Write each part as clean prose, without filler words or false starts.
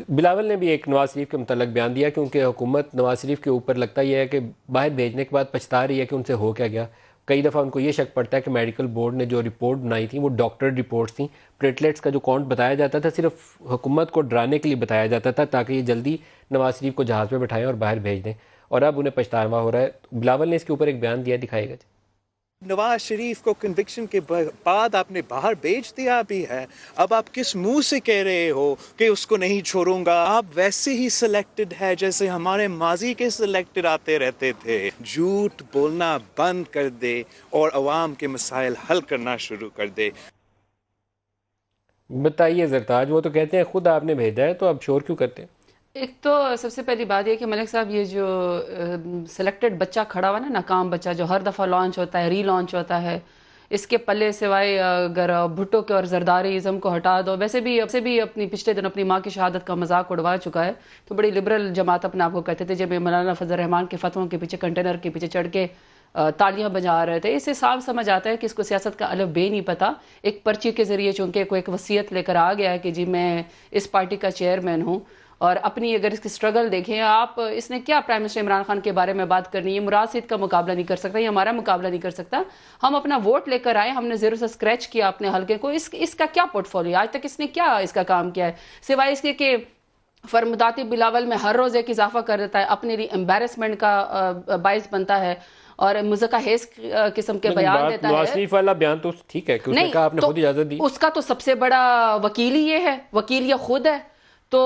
بلاول نے بھی ایک نواز شریف کے متعلق بیان دیا کیونکہ حکومت نواز شریف کے اوپر لگتا یہ ہے کہ باہر بھیجنے کے بعد پچھتا رہی ہے کہ ان سے ہو کیا گیا. کئی دفعہ ان کو یہ شک پڑتا ہے کہ میڈیکل بورڈ نے جو رپورٹ بنائی تھی وہ ڈاکٹر رپورٹس تھیں. پلیٹلیٹس کا جو کاؤنٹ بتایا جاتا تھا صرف حکومت کو ڈرانے کے لیے بتایا جاتا تھا تاکہ یہ جلدی نواز شریف کو جہاز پہ بٹھائیں اور باہر بھیج دیں, اور اب انہیں پچھتاوا ہو رہا ہے. بلاول نے اس کے اوپر ایک بیان دیا, دکھائے گا. نواز شریف کو کنوکشن کے بعد آپ نے باہر بھیج دیا بھی ہے, اب آپ کس منہ سے کہہ رہے ہو کہ اس کو نہیں چھوڑوں گا؟ آپ ویسے ہی سلیکٹڈ ہے جیسے ہمارے ماضی کے سلیکٹڈ آتے رہتے تھے. جھوٹ بولنا بند کر دے اور عوام کے مسائل حل کرنا شروع کر دے. بتائیے زرتاج, وہ تو کہتے ہیں خود آپ نے بھیجا ہے تو اب شور کیوں کرتے ہیں؟ ایک تو سب سے پہلی بات یہ کہ ملک صاحب یہ جو سلیکٹڈ بچہ کھڑا ہوا نا, ناکام بچہ جو ہر دفعہ لانچ ہوتا ہے, ری لانچ ہوتا ہے, اس کے پلے سوائے اگر بھٹو کے اور زرداری ازم کو ہٹا دو, ویسے بھی اپنی پچھلے دن اپنی ماں کی شہادت کا مذاق اڑوا چکا ہے. تو بڑی لبرل جماعت اپنے آپ کو کہتے تھے جب مولانا فضل الرحمان کے فتووں کے پیچھے کنٹینر کے پیچھے چڑھ کے تالیاں بجا رہے تھے. اس سے صاف سمجھ آتا ہے کہ اس کو سیاست کا الف بے نہیں پتا. ایک پرچی کے ذریعے چونکہ کوئی ایک وصیت لے کر آ گیا ہے کہ جی میں اس پارٹی کا چیئرمین ہوں, اور اپنی اگر اس کی سٹرگل دیکھیں آپ, اس نے کیا پرائم منسٹر عمران خان کے بارے میں بات کرنی ہے؟ مراد سید کا مقابلہ نہیں کر سکتا, یہ ہمارا مقابلہ نہیں کر سکتا. ہم اپنا ووٹ لے کر آئے, ہم نے زیرو سے اسکریچ کیا اپنے حلقے کو. اس کا کیا پورٹ فولیو, آج تک اس نے کیا اس کا کام کیا ہے سوائے اس کے کہ فرموداتی بلاول میں ہر روز ایک اضافہ کر دیتا ہے, اپنی امبیرسمنٹ کا باعث بنتا ہے اور مزکہ حیث قسم کے بیان دیتا ہے. نواز شریف والا بیان تو ٹھیک ہے کہ اس نے کہا آپ نے خود اجازت دی, اس کا تو سب سے بڑا وکیل ہی یہ ہے, وکیل یہ خود ہے. تو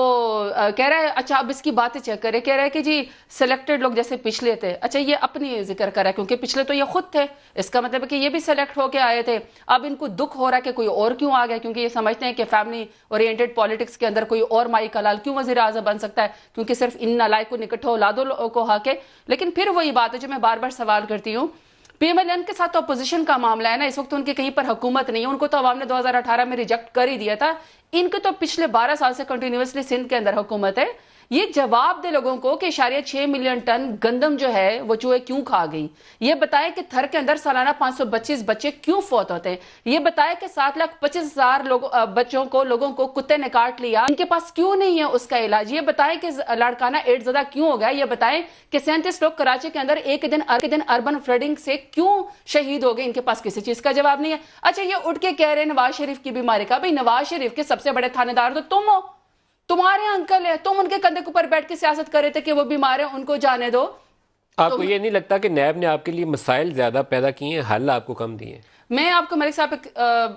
کہہ رہا ہے, اچھا اب اس کی باتیں چیک کرے, کہہ رہا ہے کہ جی سلیکٹڈ لوگ جیسے پچھلے تھے. اچھا یہ اپنی ذکر کر رہا ہے کیونکہ پچھلے تو یہ خود تھے, اس کا مطلب ہے کہ یہ بھی سلیکٹ ہو کے آئے تھے. اب ان کو دکھ ہو رہا ہے کہ کوئی اور کیوں آ گیا, کیونکہ یہ سمجھتے ہیں کہ فیملی اورینٹڈ پالیٹکس کے اندر کوئی اور مائی کلال کیوں وزیر اعظم بن سکتا ہے, کیونکہ صرف ان نالائق کو نکٹھو اولادوں کو ہاکے. لیکن پھر وہی بات ہے جو میں بار بار سوال کرتی ہوں, پی ایم ایل این کے ساتھ تو اپوزیشن کا معاملہ ہے نا, اس وقت ان کے کہیں پر حکومت نہیں ہے, ان کو تو عوام نے 2018 میں ریجیکٹ کر ہی دیا تھا. ان کے تو پچھلے 12 سال سے کنٹینیوسلی سندھ کے اندر حکومت ہے. یہ جواب دے لوگوں کو کہ 6.6 ملین ٹن گندم جو ہے وہ چوہے کیوں کھا گئی. یہ بتائے کہ تھر کے اندر سالانہ 525 بچے کیوں فوت ہوتے ہیں. یہ بتائے کہ 7,25,000 بچوں کو لوگوں کو کتے نے کاٹ لیا, ان کے پاس کیوں نہیں ہے اس کا علاج. یہ بتائے کہ لاڑکانہ ایڈز زدہ کیوں ہو گیا. یہ بتائے کہ 37 لوگ کراچی کے اندر ایک دن اربن فلڈنگ سے کیوں شہید ہو گئے. ان کے پاس کسی چیز کا جواب نہیں ہے. اچھا یہ اٹھ کے کہہ رہے ہیں نواز شریف کی بیماری کا. بھئی نواز شریف کے سب سے بڑے تھانے دار تو تم ہو, تمہارے انکل ہے, تم ان کے کندھے کے اوپر بیٹھ کے سیاست کر رہے تھے کہ وہ بیمار ہیں ان کو جانے دو. آپ کو یہ نہیں لگتا کہ نیب نے آپ کے لیے مسائل زیادہ پیدا کیے ہیں, حل آپ کو کم دیے ہیں؟ میں آپ کو ملک صاحب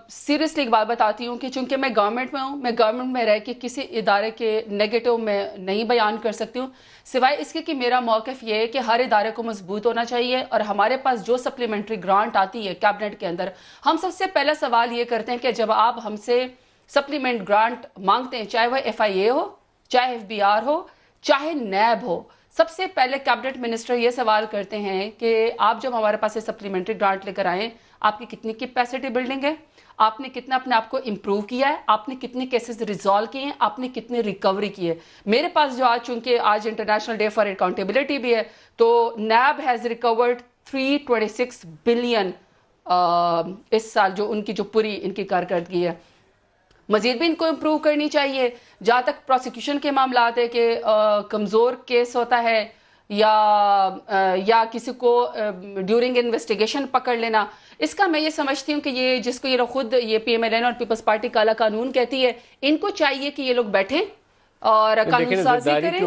سیریسلی ایک بات بتاتی ہوں کہ چونکہ میں گورنمنٹ میں ہوں, میں گورنمنٹ میں رہ کے کسی ادارے کے نیگیٹو میں نہیں بیان کر سکتی ہوں, سوائے اس کے کہ میرا موقف یہ ہے کہ ہر ادارے کو مضبوط ہونا چاہیے. اور ہمارے پاس جو سپلیمنٹری گرانٹ آتی ہے کیبنٹ کے اندر, ہم سب سے پہلا سوال یہ کرتے ہیں کہ جب آپ ہم سے سپلیمنٹ گرانٹ مانگتے ہیں, چاہے وہ ایف آئی اے ہو, چاہے ایف بی آر ہو, چاہے نیب ہو, سب سے پہلے کیبنٹ منسٹر یہ سوال کرتے ہیں کہ آپ جب ہمارے پاس سپلیمنٹری گرانٹ لے کر آئیں, آپ کی کتنی کیپیسٹی بلڈنگ ہے, آپ نے کتنا اپنے آپ کو امپروو کیا ہے, آپ نے کتنے کیسز ریزالو کیے ہیں, آپ نے کتنی ریکوری کی ہے. میرے پاس جو چونکہ آج انٹرنیشنل ڈے فار اکاؤنٹیبلٹی بھی ہے, تو نیب ہیز ریکورڈ 326 بلین اس سال, جو ان کی جو پوری ان کی کارکردگی ہے. مزید بھی ان کو امپروو کرنی چاہیے. جہاں تک پروسیکیوشن کے معاملات ہے کہ کمزور کیس ہوتا ہے یا کسی کو ڈیورنگ انویسٹیگیشن پکڑ لینا, اس کا میں یہ سمجھتی ہوں کہ یہ جس کو یہ لوگ خود یہ پی ایم ایل این اور پیپلز پارٹی کالا قانون کہتی ہے, ان کو چاہیے کہ یہ لوگ بیٹھیں اور قانون سازی کریں.